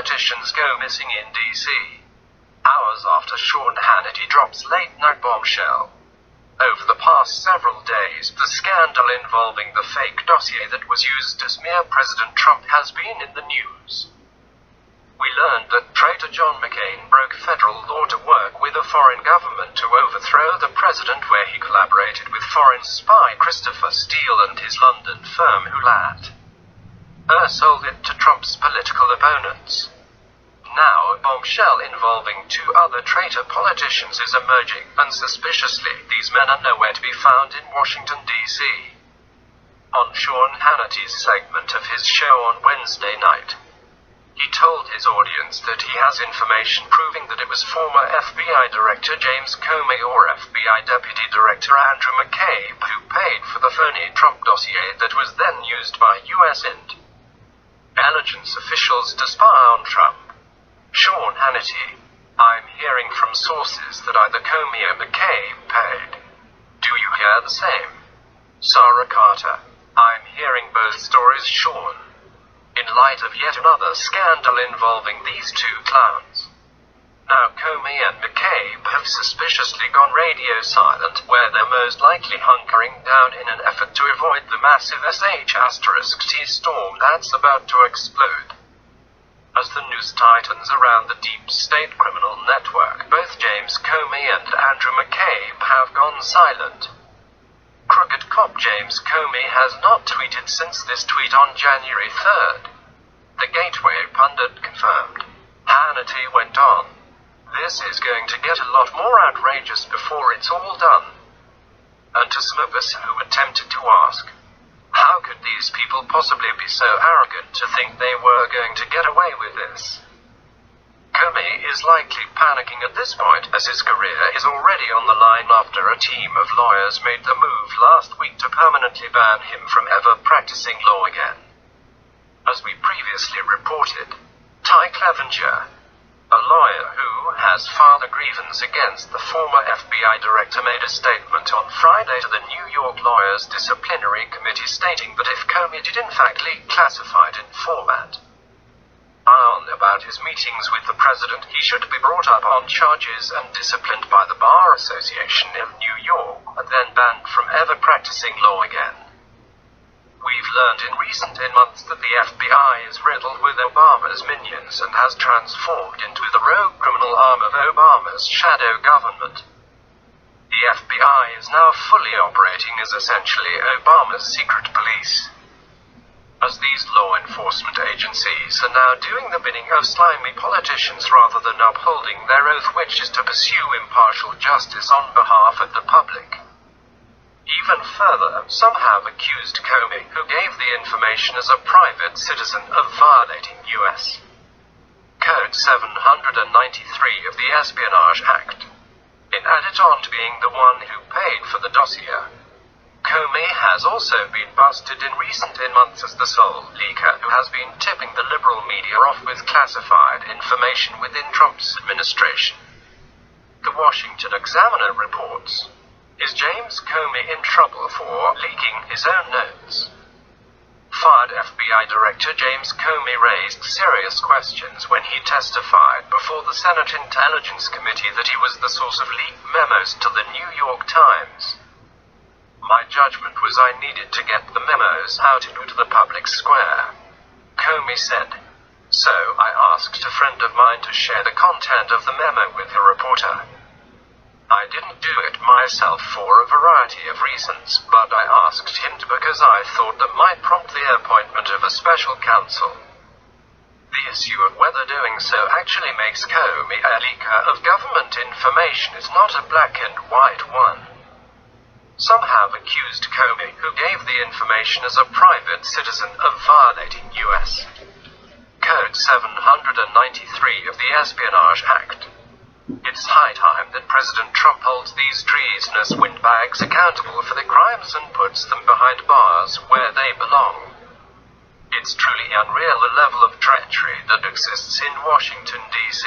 politicians go missing in D.C. Hours after Sean Hannity drops late-night bombshell. Over the past several days, the scandal involving the fake dossier that was used to smear President Trump has been in the news. We learned that traitor John McCain broke federal law to work with a foreign government to overthrow the president, where he collaborated with foreign spy Christopher Steele and his London firm Hulat. Sold it to Trump's political opponents. Now, a bombshell involving two other traitor politicians is emerging, and suspiciously, these men are nowhere to be found in Washington, D.C. On Sean Hannity's segment of his show on Wednesday night, he told his audience that he has information proving that it was former FBI Director James Comey or FBI Deputy Director Andrew McCain who paid for the phony Trump dossier that was then used by U.S. intelligence officials to spy on Trump. Sean Hannity: I'm hearing from sources that either Comey or McCain paid. Do you hear the same? Sarah Carter: I'm hearing both stories, Sean. In light of yet another scandal involving these two clowns. Now Comey and McCain have suspiciously gone radio silent, where they're most likely hunkering down in an effort to avoid the massive *T storm that's about to explode. As the news tightens around the deep state criminal network, both James Comey and Andrew McCain have gone silent. Crooked cop James Comey has not tweeted since this tweet on January 3rd. The Gateway pundit confirmed. Hannity went on. This is going to get a lot more outrageous before it's all done. And to some of us who attempted to ask, how could these people possibly be so arrogant to think they were going to get away with this? Comey is likely panicking at this point, as his career is already on the line after a team of lawyers made the move last week to permanently ban him from ever practicing law again. As we previously reported, Ty Clevenger, a lawyer who has filed a grievance against the former FBI director, made a statement on Friday to the New York Lawyers Disciplinary Committee stating that if Comey did in fact leak classified information about his meetings with the president, he should be brought up on charges and disciplined by the Bar Association of New York, and then banned from ever practicing law again. We've learned in recent months that the FBI is riddled with Obama's minions and has transformed into the rogue criminal arm of Obama's shadow government. The FBI is now fully operating as essentially Obama's secret police. As these law enforcement agencies are now doing the bidding of slimy politicians rather than upholding their oath, which is to pursue impartial justice on behalf of the public. Even further, some have accused Comey, who gave the information as a private citizen, of violating U.S. Code 793 of the Espionage Act. In added on to being the one who paid for the dossier, Comey has also been busted in recent months as the sole leaker who has been tipping the liberal media off with classified information within Trump's administration. The Washington Examiner reports, is James Comey in trouble for leaking his own notes? Fired FBI Director James Comey raised serious questions when he testified before the Senate Intelligence Committee that he was the source of leaked memos to the New York Times. My judgment was I needed to get the memos out into the public square, Comey said. So I asked a friend of mine to share the content of the memo with a reporter. I didn't do it myself for a variety of reasons, but I asked him to because I thought that might prompt the appointment of a special counsel. The issue of whether doing so actually makes Comey a leaker of government information is not a black and white one. Some have accused Comey, who gave the information as a private citizen, of violating U.S. Code 793 of the Espionage Act. It's high time that President Trump holds these treasonous windbags accountable for their crimes and puts them behind bars where they belong. It's truly unreal the level of treachery that exists in Washington, D.C.